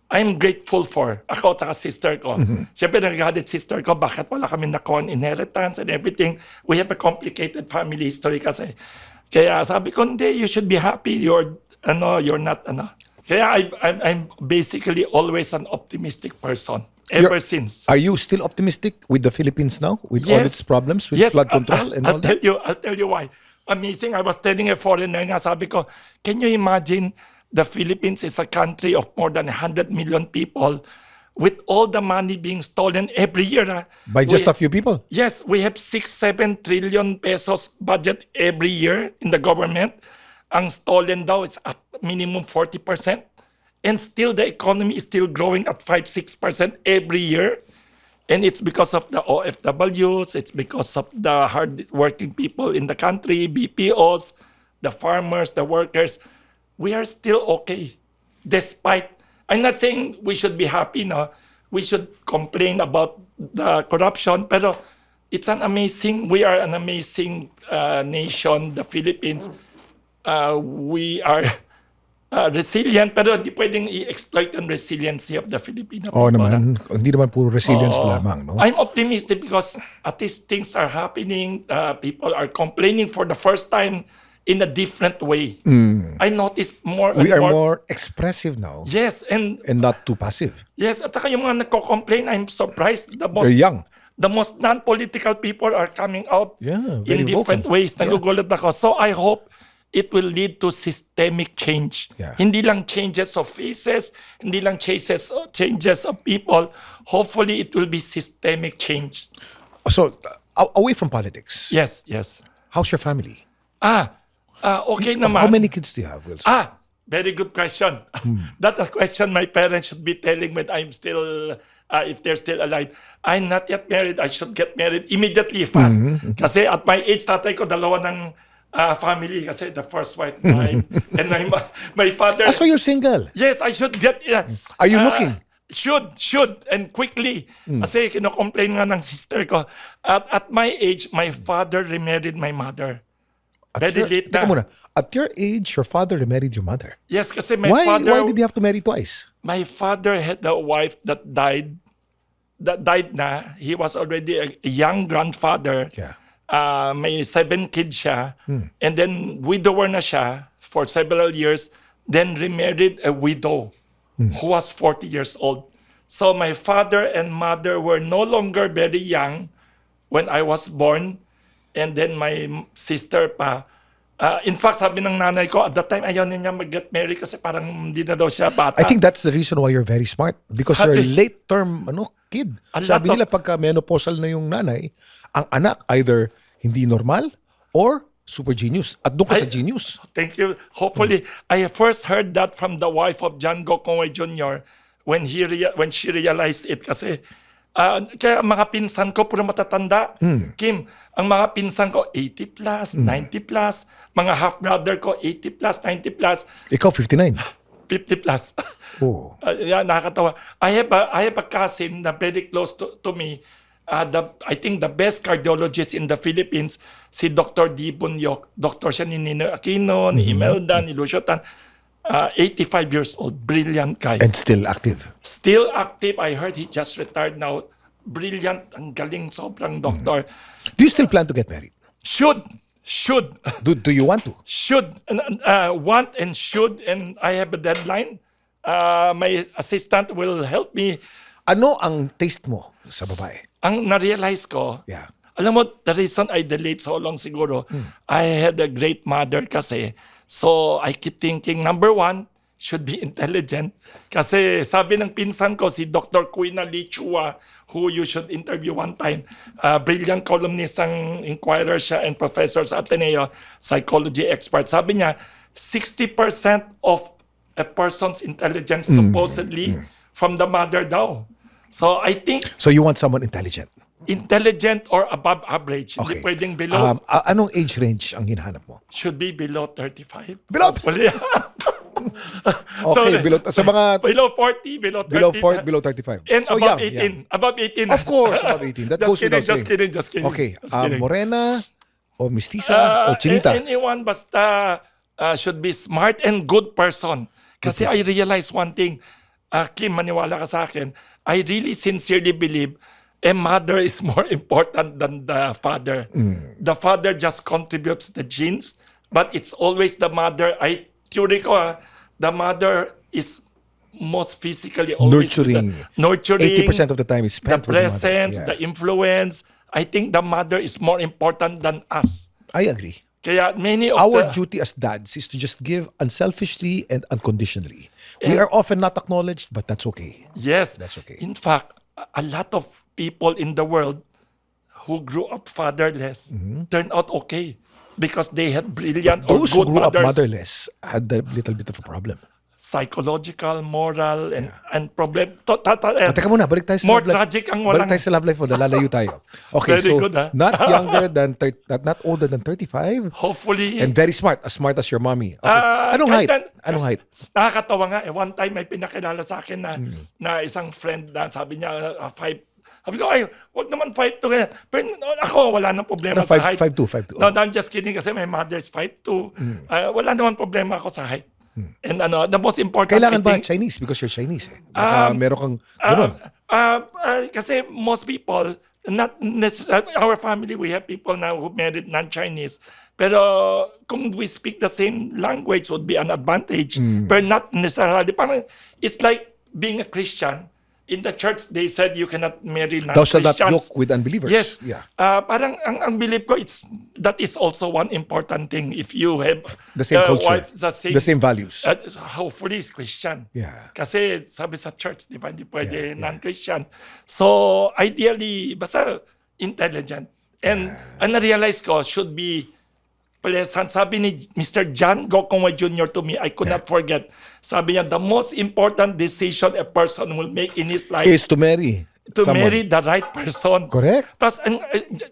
I'm grateful for. Ako at sister ko. Siyempre, nagagalit sister ko, bakit wala kami nakuha inheritance and everything. We have a complicated family history kasi. Kaya sabi ko, hindi, you should be happy. You're not. Kaya I'm basically always an optimistic person. Ever since. Are you still optimistic with the Philippines now? With all its problems with flood control and all that? I'll tell you why. Amazing. I was telling a foreigner nga, sabi ko, can you imagine the Philippines is a country of more than 100 million people with all the money being stolen every year. By just a few people? Yes, we have 6-7 trillion pesos budget every year in the government. Ang stolen daw is at minimum 40%. And still, the economy is still growing at 5-6% every year. And it's because of the OFWs, it's because of the hard-working people in the country, BPOs, the farmers, the workers. We are still okay. Despite, I'm not saying we should be happy, no? We should complain about the corruption, pero it's we are an amazing nation, the Philippines. We are resilient, pero hindi pwedeng i-exploit ang resiliency of the Filipino people. Naman. Hindi naman puro resilience lamang, no? I'm optimistic because at least things are happening. People are complaining for the first time in a different way. I noticed more and We are more. more expressive now. Yes, and not too passive. yes, at saka yung mga nagko-complain, I'm surprised. They're young. The most non-political people are coming out Yeah, in very different vocal. ways. Nagugulat ako. So I hope it will lead to systemic change. Yeah. Hindi lang changes of faces, hindi lang changes of people. Hopefully, it will be systemic change. So, away from politics, Yes. how's your family? Okay naman. How many kids do you have, Wilson? Very good question. That's a question my parents should be telling me I'm still, if they're still alive. I'm not yet married. I should get married immediately, fast. Kasi at my age, tatay ko, dalawa ng family. Kasi the first wife died. And my father... So you're single? Yes, I should get... Are you looking? Should, and quickly. Kasi kino-complain nga ng sister ko. At my age, my father remarried my mother. Very late na. Teka muna. At your age, your father remarried your mother. Yes, kasi my Why father... did he have to marry twice? My father had a wife that died died na. He was already a young grandfather. Yeah. May 7 kids siya. And then widower na siya for several years. Then remarried a widow who was 40 years old. So my father and mother were no longer very young when I was born. And then my sister pa. In fact, sabi ng nanay ko, at that time, ayaw niya mag-get married kasi parang hindi na daw siya bata. I think that's the reason why you're very smart. Because you're a late-term kid. A Sabi lot of- nila pagka menopausal na yung nanay, ang anak either hindi normal or super genius. At doon ka sa genius. Thank you. Hopefully, I first heard that from the wife of John Gokongwei Jr. when she realized it kasi kaya mga pinsan ko puro matatanda. Kim, ang mga pinsan ko 80 plus, 90 plus, mga half brother ko 80 plus, 90 plus, Ikaw, 59. 50 plus. Oh. Yeah, nakakatawa. I have a cousin na very close to me. I think the best cardiologist in the Philippines, si Dr. Di Bunyok. Doktor siya ni Nino Aquino, ni Imelda, ni Lucio Tan. 85 years old. Brilliant guy. And still active. Still active. I heard he just retired now. Brilliant. Ang galing. Sobrang doktor. Do you still plan to get married? Should. Do you want to? Should. Want and should. And I have a deadline. My assistant will help me. Ano ang taste mo sa babae? Ang na-realize ko, Yeah. alam mo, the reason I delayed so long siguro, I had a great mother kasi. So, I keep thinking, number one, should be intelligent. Kasi sabi ng pinsan ko, si Dr. Quina Lee Chua, who you should interview one time, brilliant columnist ang inquirer siya and professor sa Ateneo, psychology expert. Sabi niya, 60% of a person's intelligence supposedly from the mother daw. So, I think So you want someone intelligent? intelligent or above average. Hindi Okay. pwedeng below. Anong age range ang hinahanap mo? Should be below 35. Below- Hopefully. Okay, sa mga below 40, below 30. below 35. And So above young, 18. Above 18. Of course, above 18. That goes without saying. Just kidding. Okay, Just kidding. morena o mestiza o chinita? Anyone basta should be smart and good person. Kasi I realized one thing. Kim, maniwala ka sa akin. I really sincerely believe a mother is more important than the father. The father just contributes the genes, but it's always the mother. Theory ko, the mother is most physically always Nurturing. nurturing. 80% of the time is the spent with the mother. presence, Yeah. the influence. I think the mother is more important than us. I agree. Kaya many of Our the... duty as dads is to just give unselfishly and unconditionally. We are often not acknowledged, but that's okay. Yes. That's okay. In fact, a lot of people in the world who grew up fatherless turned out okay because they had brilliant or Those who good grew up mothers. motherless had a little bit of a problem. Psychological, moral, and problem. Teka muna, balik tayo sa More love life. tragic ang walang... Balik tayo sa love life mo, nalalayo tayo. Okay, Very so good, not younger than, not older than 35, Hopefully. and very smart as your mommy. Okay. Anong height? Anong height? Nakakatawa nga. One time may pinakilala sa akin na isang friend na sabi niya, 5. Sabi ko, ay, wag naman 5'2". Pero ako, wala nang problema Ano, sa height. 5'2", 5'2". No, I'm just kidding kasi my mother is 5'2". Wala naman problema ako sa height. And the most important, Kailangan I ba think, Chinese? Because you're Chinese. Baka meron kang ganun. kasi most people, not necessarily, our family, we have people now who married non-Chinese. Pero kung we speak the same language would be an advantage. But not necessarily. Parang, it's like being a Christian. In the church, they said you cannot marry Thou shalt non-Christians. not yoke with unbelievers. Yes. Yeah. Parang ang belief ko, that is also one important thing. If you have The same culture. wife, The same values. hopefully is Christian. Yeah. Kasi sabi sa church, di ba, hindi pwede non-Christian. So, ideally, basta intelligent. And ang na-realize ko, should be pleasant. Sabi ni Mr. John Gokongwei Jr. to me, I could not forget. Sabi niya, the most important decision a person will make in his life Is to marry to someone. marry the right person. Correct. Tapos,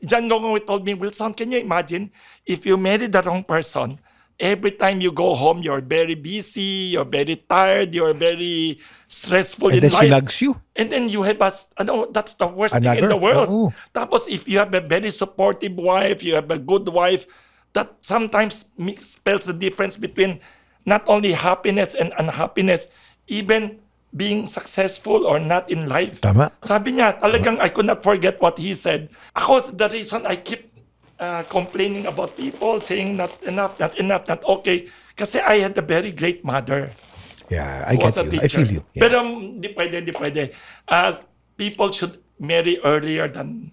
John Gokongwei told me, Wilson, can you imagine if you marry the wrong person, every time you go home, you're very busy, you're very tired, you're very stressful And in then she life. nags you. And then you have that's the worst thing in Another? the world. Oo. Tapos if you have a very supportive wife, you have a good wife, that sometimes spells the difference between not only happiness and unhappiness, even being successful or not in life. Tama. Sabi niya, talagang I could not forget what he said. Ako, the reason I keep complaining about people, saying not enough, not okay, kasi I had a very great mother. Yeah, I Who get was a you. I teacher. feel you. Yeah. Pero di pwede. People should marry earlier than...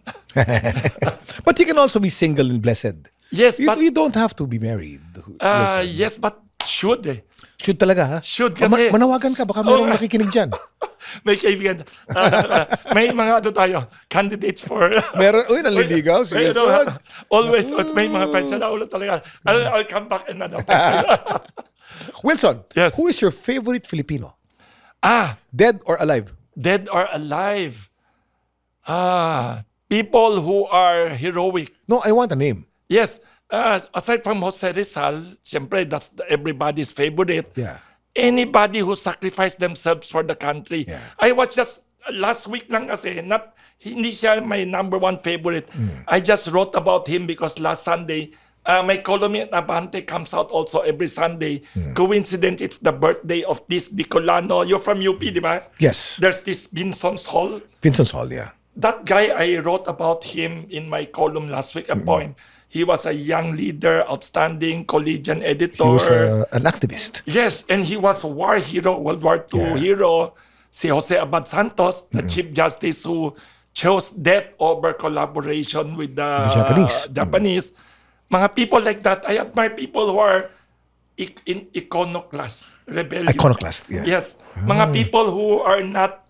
But you can also be single and blessed. Yes, but... You don't have to be married. Wilson. yes, but should eh. Should talaga, ha? Should, Oh, kasi- manawagan ka, baka mayroong nakikinig dyan. May kaibigan. May mga tayo, candidates for... Meron, naliligaw si Pero, Wilson. always, may mga friends na ulo talaga. I'll come back and Wilson, Yes. who is your favorite Filipino? Dead Dead or alive? or alive. People who are heroic. No, I want a name. Yes. Aside from Jose Rizal, siyempre, that's everybody's favorite. Yeah. Anybody who sacrificed themselves for the country. Yeah. I was just last week lang kasi, hindi siya my number one favorite. I just wrote about him because last Sunday, my columnist Abante comes out also every Sunday. Coincident, it's the birthday of this Bicolano. You're from UP, di ba? Yes. There's this Vincent's Hall. Vincent's Hall, yeah. That guy, I wrote about him in my column last week, a poem. He was a young leader, outstanding collegian editor. He was an activist. Yes, and he was a war hero, World War II Yeah. hero. Si Jose Abad Santos, the Chief Justice who chose death over collaboration with the Japanese. Mga people like that. I admire people who are iconoclast, rebellious. Iconoclast, yeah. Yes. Mga people who are not,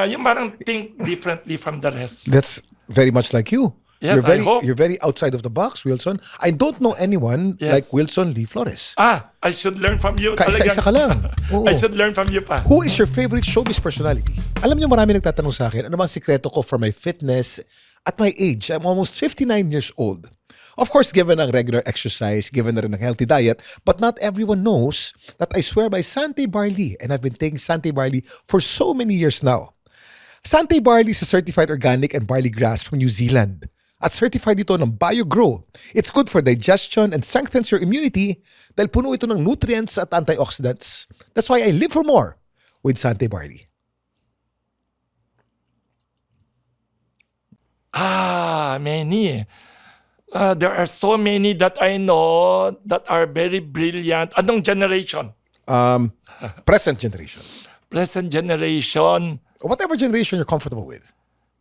yung parang think differently from the rest. That's very much like you. Yes, I hope. You're very outside of the box, Wilson. I don't know anyone Yes. like Wilson Lee Flores. I should learn from you. Kaisa-isa ka lang. Oo. I should learn from you pa. Who is your favorite showbiz personality? Alam niyo, marami nagtatanong sa akin, ano bang sikreto ko for my fitness at my age? I'm almost 59 years old. Of course, given ang regular exercise, given na rin ang healthy diet, but not everyone knows that I swear by Sante Barley, and I've been taking Sante Barley for so many years now. Sante Barley is a certified organic and barley grass from New Zealand. At certified ito ng BioGrow. It's good for digestion and strengthens your immunity dahil puno ito ng nutrients at antioxidants. That's why I live for more with Sante Barley. Many. There are so many that I know that are very brilliant. Anong generation? Present generation. Present generation. Or whatever generation you're comfortable with.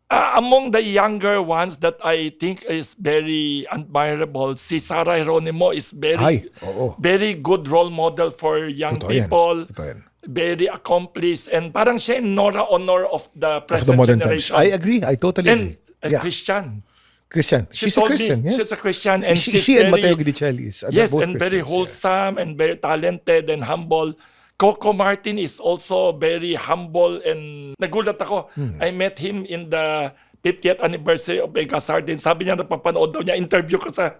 Among the younger ones that I think is very admirable, si Sarah Geronimo is very good role model for young Totoo yan. people. Totoo yan. Very accomplished. And parang siya yung Nora Honor of the Of present the modern times. generation. I agree. I totally And agree. Christian. Christian. She She's a told Christian. me Yeah. she's a Christian and She and very, Mateo Guidicelli is yes, both and very Christians, wholesome and very talented and humble. Coco Martin is also very humble and nagulat ako. I met him in the 50th anniversary of Vegas Sardines. Sabi niya napapanood daw niya, interview ko sa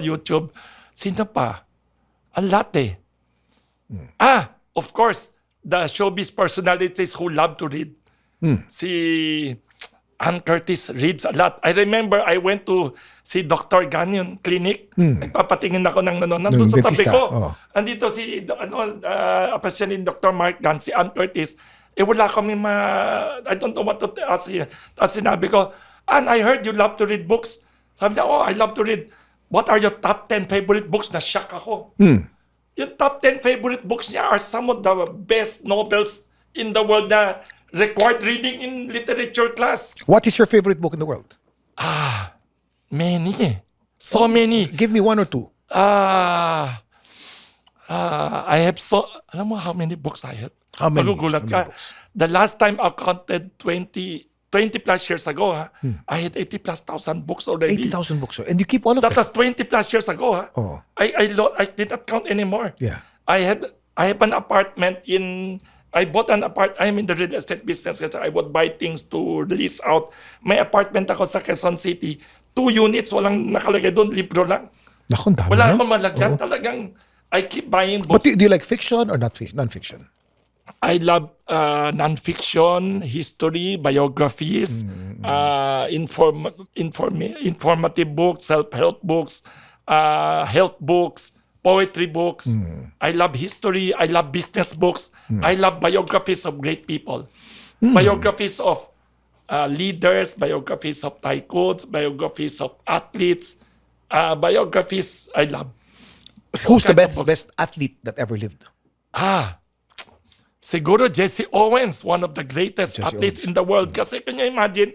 YouTube. Sino pa? A lot eh. Of course, the showbiz personalities who love to read. Si Ann Curtis reads a lot. I remember I went to si Dr. Ganyon Clinic. Nagpapatingin ako ng nandun sa tabi dentista. ko. Oh. Andito si patient ni Dr. Mark Gan, si Ann Curtis. Wala kami I don't know what to ask here. Tapos sinabi ko, Ann, I heard you love to read books. Sabi niya, I love to read. What are your top 10 favorite books? Na-shock ako. Yung top 10 favorite books niya are some of the best novels in the world na required reading in literature class. What is your favorite book in the world? Many eh. So many. Give me one or two. I have alam mo how many books I have? How many? Magugulat How many ka. books? The last time I counted 20 plus years ago, I had 80 plus thousand books already. 80,000 books. And you keep all of That them. was 20 plus years ago. Oh. I did not count anymore. Yeah. I have an apartment I bought an apartment. I'm in the real estate business kasi I would buy things to lease out. May apartment ako sa Quezon City. 2 units, walang nakalagay doon, libro lang. Naku, ang dami Wala na. akong malagyan. Oo. Talagang I keep buying But books. do you like fiction or non-fiction? I love non-fiction, history, biographies, informative books, self-help books, health books, poetry books. I love history. I love business books. I love biographies of great people. Biographies of leaders, biographies of tycoons, biographies of athletes, biographies I love. Who's the kinds of best books. athlete that ever lived? Siguro Jesse Owens, one of the greatest Jesse athletes Owens. in the world. Kasi can you imagine,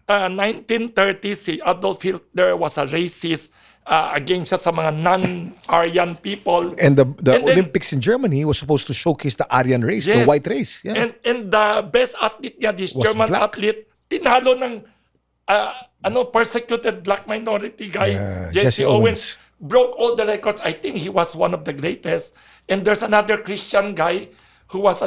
1930s, si Adolf Hitler was a racist against siya sa mga non-Aryan people. And the And then- Olympics in Germany was supposed to showcase the Aryan race, the Yes. white race. Yeah. And the best athlete niya, this Was German black. athlete, tinalo ng persecuted black minority guy, Yeah, Jesse Jesse Owens. Broke all the records. I think he was one of the greatest. And there's another Christian guy who was,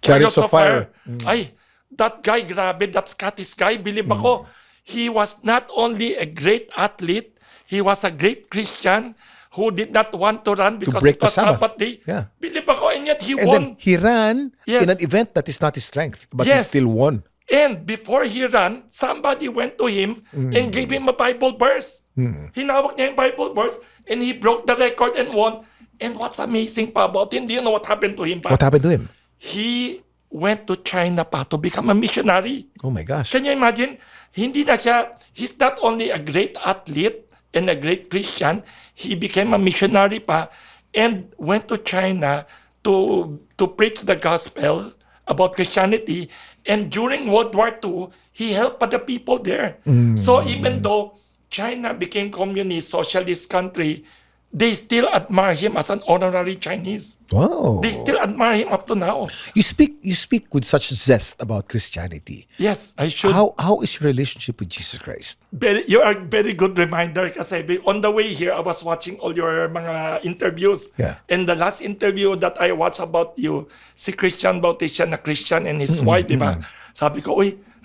Chariots of Fire. Ay, that guy, grabe, that Scottish guy, believe ako, he was not only a great athlete, he was a great Christian who did not want to run because break it was the Sabbath. Sabbath day. Yeah. Believe ako, and yet he And won. then he ran Yes. in an event that is not his strength, but he Yes. still won. And before he ran, somebody went to him and gave him a Bible verse. Hinawak niya yung Bible verse and he broke the record and won. And what's amazing pa about him, do you know what happened to him pa? What happened to him? He went to China pa to become a missionary. Oh my gosh. Can you imagine? Hindi na siya, he's not only a great athlete and a great Christian, he became a missionary pa and went to China to preach the gospel about Christianity. And during World War II, he helped the people there. So even though China became communist, socialist country, they still admire him as an honorary Chinese. Wow. They still admire him up to now. You speak with such zest about Christianity. Yes, I should. How is your relationship with Jesus Christ? You are a very good reminder kasi on the way here, I was watching all your mga interviews. Yeah. And the last interview that I watched about you, si Christian Bautista na Christian and his wife, di ba? Sabi ko,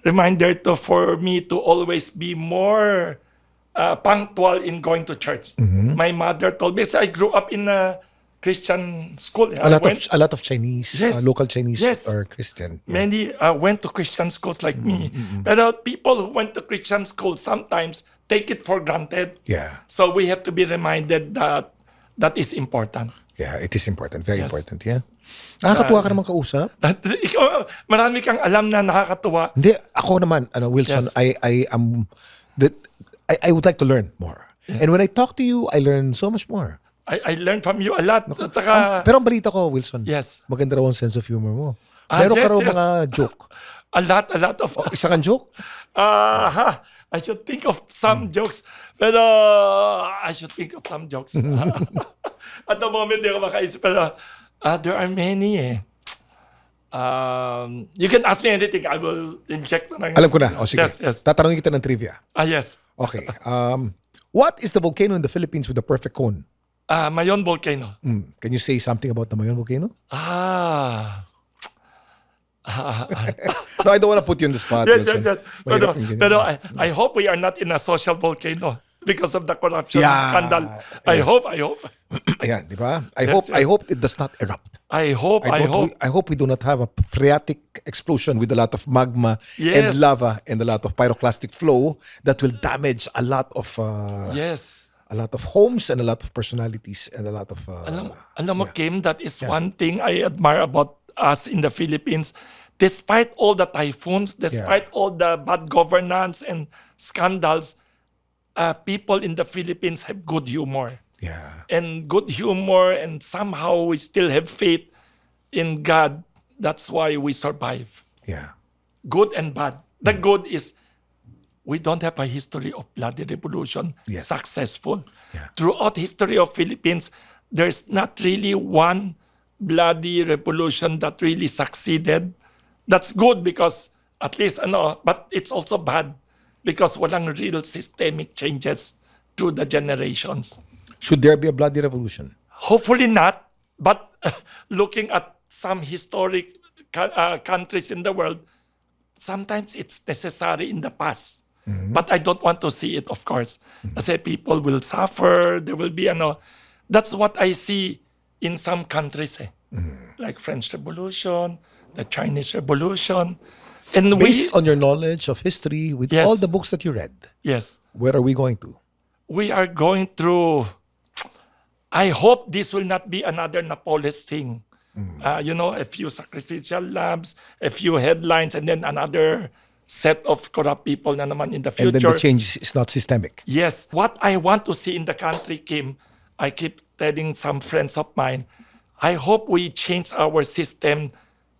reminder for me to always be more punctual in going to church. My mother told me, I grew up in a Christian school. A lot of Chinese, Yes. local Chinese Yes. are Christian. Yeah. Many went to Christian schools like me. But people who went to Christian schools sometimes take it for granted. Yeah. So we have to be reminded that that is important. Yeah, it is important. Very Yes. important, yeah. Nakakatuwa ka naman kausap. Ikaw, marami kang alam na nakakatuwa. Hindi, ako naman, Wilson, Yes. I am that I would like to learn more. And when I talk to you, I learn so much more. I learned from you a lot. At saka, Pero ang balita ko, Wilson, Yes. maganda raw ang sense of humor mo. Meron ka yes, raw yes. mga joke. a lot of... Isa kang joke? I should think of some jokes. Pero I should think of some jokes. At the moment, hindi ako makaisip. Pero there are many eh. You can ask me anything. I will inject na lang. Alam ko na. O sige. Yes. Tatanungin kita ng trivia. Yes. Okay. What is the volcano in the Philippines with the perfect cone? Mayon Volcano. Can you say something about the Mayon volcano? No, I don't want to put you on the spot. Yes. Wilson. Pero, Mahirap yung ganyan. pero I hope we are not in a social volcano because of the corruption Yeah. scandal. I hope. Ayan, di ba? I Yes, hope it does not erupt. I hope. I hope we do not have a phreatic explosion with a lot of magma and Yes. lava and a lot of pyroclastic flow that will damage a lot of Yes. a lot of homes and a lot of personalities and a lot of Alam mo, Kim, that is one thing I admire about us in the Philippines. Despite all the typhoons, despite all the bad governance and scandals, people in the Philippines have good humor. yeah. And good humor, and somehow we still have faith in God. That's why we survive. Yeah. Good and bad. The good is we don't have a history of bloody revolution Yes. successful. Yeah. Throughout history of Philippines, there's not really one bloody revolution that really succeeded. That's good because at least but it's also bad because walang real systemic changes through the generations. Should there be a bloody revolution? Hopefully not, but looking at some historic countries in the world, sometimes it's necessary in the past. But I don't want to see it, of course. Kasi people will suffer, there will be, that's what I see in some countries, like French Revolution, the Chinese Revolution. And Based on your knowledge of history, with Yes. all the books that you read, yes, where are we going to? we are going through I hope this will not be another Napoles thing. A few sacrificial lambs, a few headlines, and then another set of corrupt people na naman in the future. And then the change is not systemic. Yes. What I want to see in the country, Kim, I keep telling some friends of mine, I hope we change our system,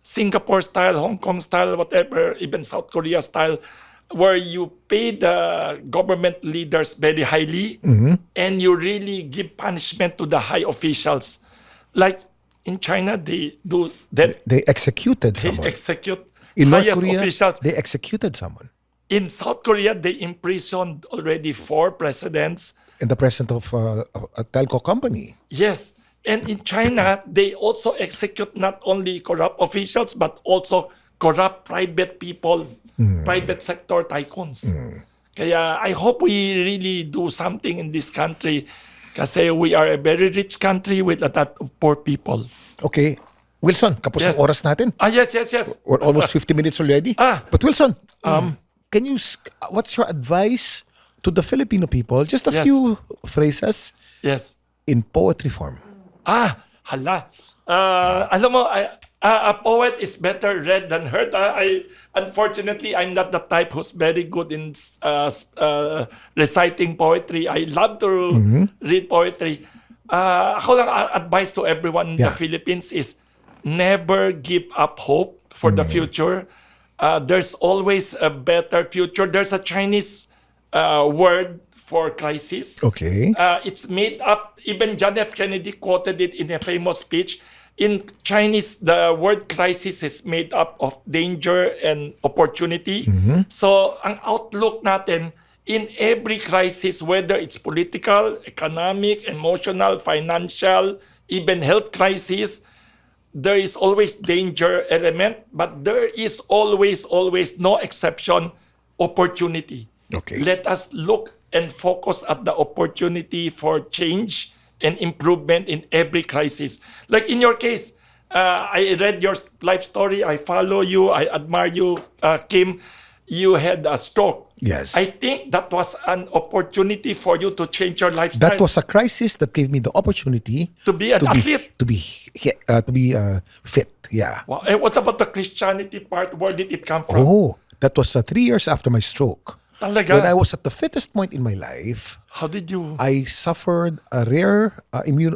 Singapore style, Hong Kong style, whatever, even South Korea style, where you pay the government leaders very highly and you really give punishment to the high officials. Like in China, they do that. They executed They someone. execute In North highest Korea, officials. they executed someone. In South Korea, they imprisoned already 4 presidents. In the president of a telco company. Yes. And in China, they also execute not only corrupt officials, but also corrupt private people, private sector tycoons. Kaya I hope we really do something in this country kasi we are a very rich country with a lot of poor people. Okay. Wilson, kapos Yes. ang oras natin. Yes. We're almost 50 minutes already. But Wilson, can you, what's your advice to the Filipino people? Just a Yes. few phrases Yes. in poetry form. Hala. Alam mo, a poet is better read than heard. Unfortunately, I'm not the type who's very good in reciting poetry. I love to read poetry. Ako lang advice to everyone in the Yeah. Philippines is never give up hope for the future. There's always a better future. There's a Chinese word for crisis. Okay. It's made up, even John F. Kennedy quoted it in a famous speech. In Chinese, the word crisis is made up of danger and opportunity. So, ang outlook natin, in every crisis, whether it's political, economic, emotional, financial, even health crisis, there is always danger element, but there is always, no exception, opportunity. Okay. Let us look and focus at the opportunity for change and improvement in every crisis. Like in your case, I read your life story. I follow you. I admire you, Kim. You had a stroke. Yes. I think that was an opportunity for you to change your lifestyle. That was a crisis that gave me the opportunity To be an athlete. to be fit. Yeah. Wow. And what about the Christianity part? Where did it come from? Oh, that was 3 years after my stroke. Talaga? When I was at the fittest point in my life, How did you? I suffered a rare immune.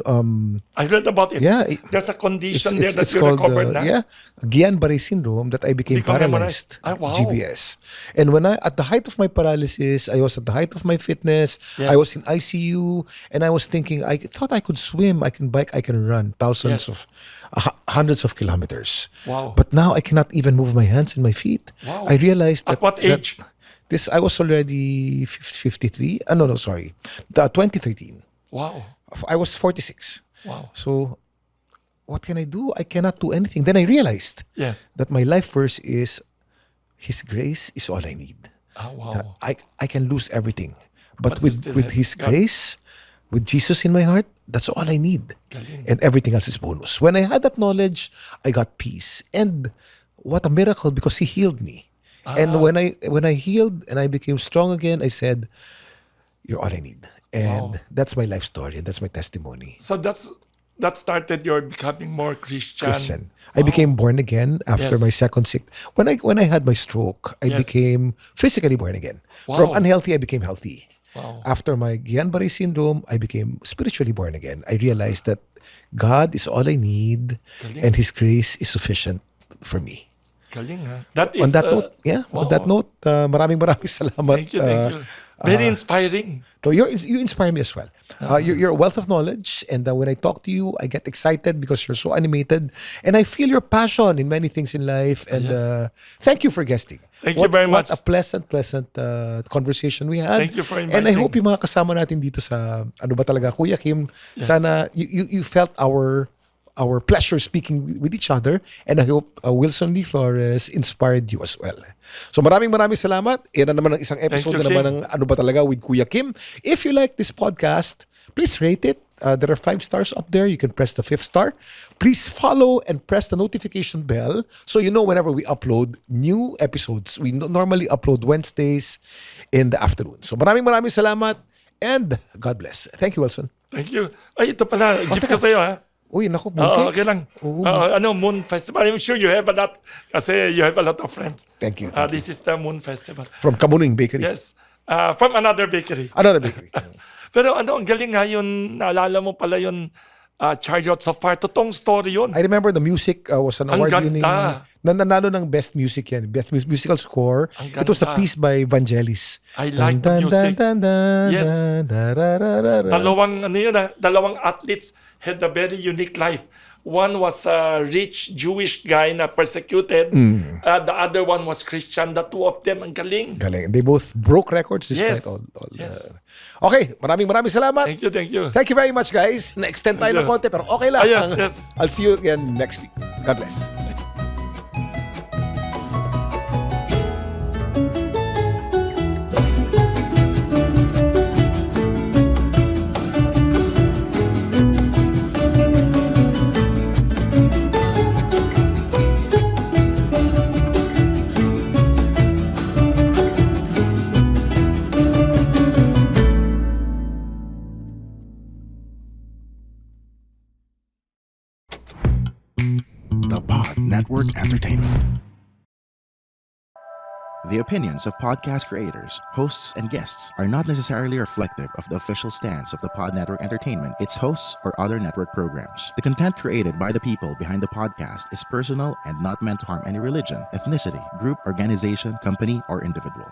I read about it. Yeah, There's a condition there that it's you called recovered na? Guillain-Barré syndrome that I became Become paralyzed. memorized. Wow. GBS. And when at the height of my paralysis, I was at the height of my fitness. Yes. I was in ICU, and I was thinking, I thought I could swim, I can bike, I can run Yes. hundreds of kilometers. Wow. But now I cannot even move my hands and my feet. Wow. I realized that At what age? I was already 53. No, sorry. 2013. Wow. I was 46. Wow. So, what can I do? I cannot do anything. Then I realized Yes. that my life verse is, His grace is all I need. Wow. I can lose everything, But but you still with have His God. grace, with Jesus in my heart, that's all I need. And everything else is bonus. When I had that knowledge, I got peace. And what a miracle, because He healed me. And when I healed and I became strong again, I said, "You're all I need." And that's my life story, and that's my testimony. So that started your becoming more Christian. I became born again after Yes. my second sick. When I had my stroke, I Yes. became physically born again. Wow. From unhealthy, I became healthy. Wow. After my Guillain-Barré syndrome, I became spiritually born again. I realized that God is all I need, Galing. and His grace is sufficient for me. Galing, ha? That is, On that note, wow. on that note, maraming salamat. Thank you. Very inspiring. So you inspire me as well. You're a wealth of knowledge, and when I talk to you, I get excited because you're so animated, and I feel your passion in many things in life. And Yes. thank you for guesting. Thank you very much. What a pleasant conversation we had. Thank you for And I inviting. hope yung mga kasama natin dito sa ano ba talaga, Kuya Kim, sana you felt our pleasure speaking with each other, and I hope Wilson Lee Flores inspired you as well. So maraming salamat. Yan na naman ang isang episode you, na naman Kim. ng Ano Ba Talaga with Kuya Kim. If you like this podcast, please rate it. There are 5 stars up there. You can press the 5th star. Please follow and press the notification bell so you know whenever we upload new episodes. We normally upload Wednesdays in the afternoon. So maraming salamat, and God bless. Thank you, Wilson. Thank you. Ay, ito pala. Gift teka. ko sa'yo, ha? Uy, naku, Oo, mooncake. okay lang. Oo, Moon Festival. I'm sure you have a lot. Kasi you have a lot of friends. Thank you, thank This is the Moon Festival. from Kamuning Bakery. Yes. From another bakery. Another bakery. Pero ang galing nga yun. Naalala mo pala yun. Charge Out so Far. Totoong story yun. I remember the music was an Ang award-winning. ganda. Nanalo ng best music yan. Best musical score. Ang It was a ganda. piece by Vangelis. I like the music. Yes. Dalawang athletes had a very unique life. One was a rich Jewish guy na persecuted. The other one was Christian. The two of them, ang galing. Galing. They both broke records despite Yes. all Yes. Okay, maraming salamat. Thank you, thank you. Thank you very much, guys. Na-extend tayo Thank ng you. konti, pero okay lang. Yes, yes. I'll see you again next week. God bless. The Pod Network Entertainment. The opinions of podcast creators, hosts, and guests are not necessarily reflective of the official stance of the Pod Network Entertainment, its hosts, or other network programs. The content created by the people behind the podcast is personal and not meant to harm any religion, ethnicity, group, organization, company, or individual.